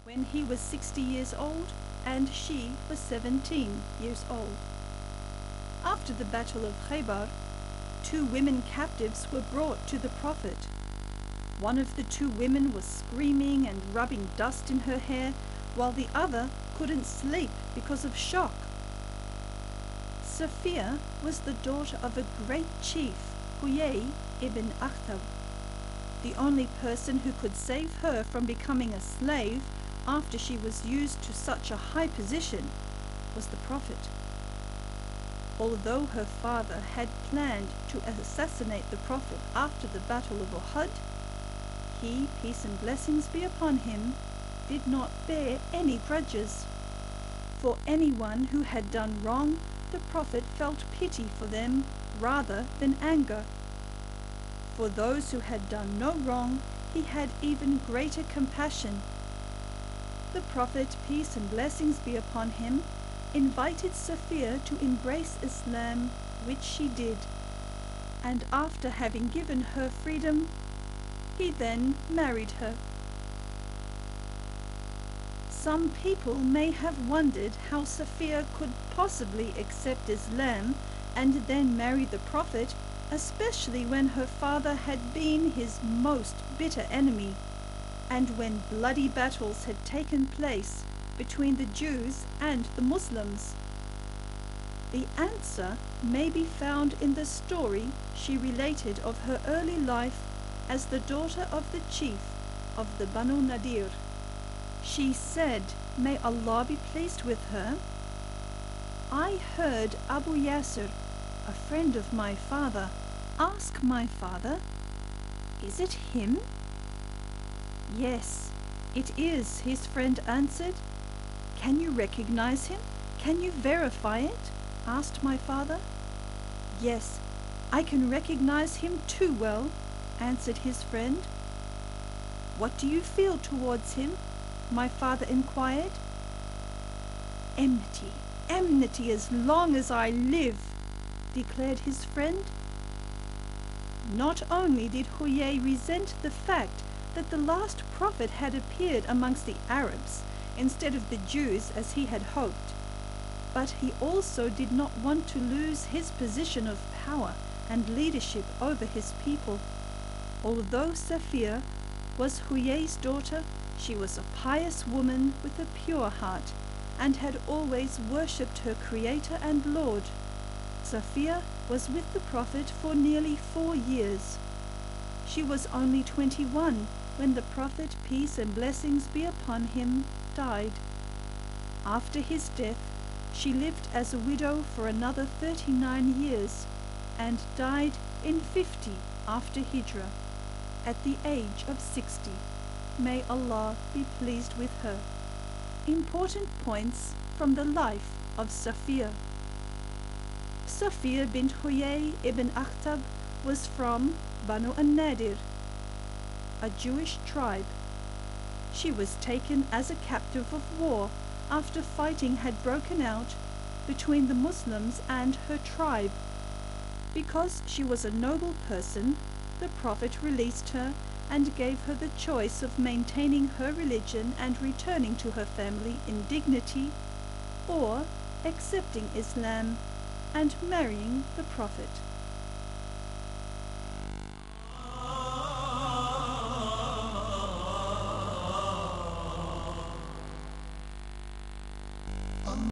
when he was 60 years old and she was 17 years old. After the Battle of Khaybar, 2 women captives were brought to the Prophet. One of the 2 women was screaming and rubbing dust in her hair, while the other couldn't sleep because of shock. Safiya was the daughter of a great chief, Huyay ibn Akhtab. The only person who could save her from becoming a slave after she was used to such a high position was the Prophet. Although her father had planned to assassinate the Prophet after the Battle of Uhud, he, peace and blessings be upon him, did not bear any grudges. For anyone who had done wrong, the Prophet felt pity for them rather than anger. For those who had done no wrong, he had even greater compassion. The Prophet, peace and blessings be upon him, invited Safiya to embrace Islam, which she did, and after having given her freedom, he then married her. Some people may have wondered how Safiya could possibly accept Islam and then marry the Prophet, especially when her father had been his most bitter enemy, and when bloody battles had taken place between the Jews and the Muslims. The answer may be found in the story she related of her early life as the daughter of the chief of the Banu Nadir. She said, may Allah be pleased with her, I heard Abu Yasir, a friend of my father, ask my father, is it him? Yes, it is, his friend answered. Can you recognize him? Can you verify it? Asked my father. Yes, I can recognize him too well, answered his friend. What do you feel towards him? My father inquired. Enmity, enmity as long as I live, declared his friend. Not only did Huyay resent the fact that the last prophet had appeared amongst the Arabs instead of the Jews as he had hoped, but he also did not want to lose his position of power and leadership over his people. Although Safiya was Huyay's daughter, she was a pious woman with a pure heart and had always worshipped her Creator and Lord. Safiya was with the Prophet for nearly 4 years. She was only 21 when the Prophet, peace and blessings be upon him, died. After his death, she lived as a widow for another 39 years and died in 50 after Hijrah, at the age of 60. May Allah be pleased with her. Important points from the life of Safiya. Safiya bint Huyay ibn Akhtab was from Banu an-Nadir, a Jewish tribe. She was taken as a captive of war after fighting had broken out between the Muslims and her tribe. Because she was a noble person, the Prophet released her and gave her the choice of maintaining her religion and returning to her family in dignity, or accepting Islam and marrying the Prophet.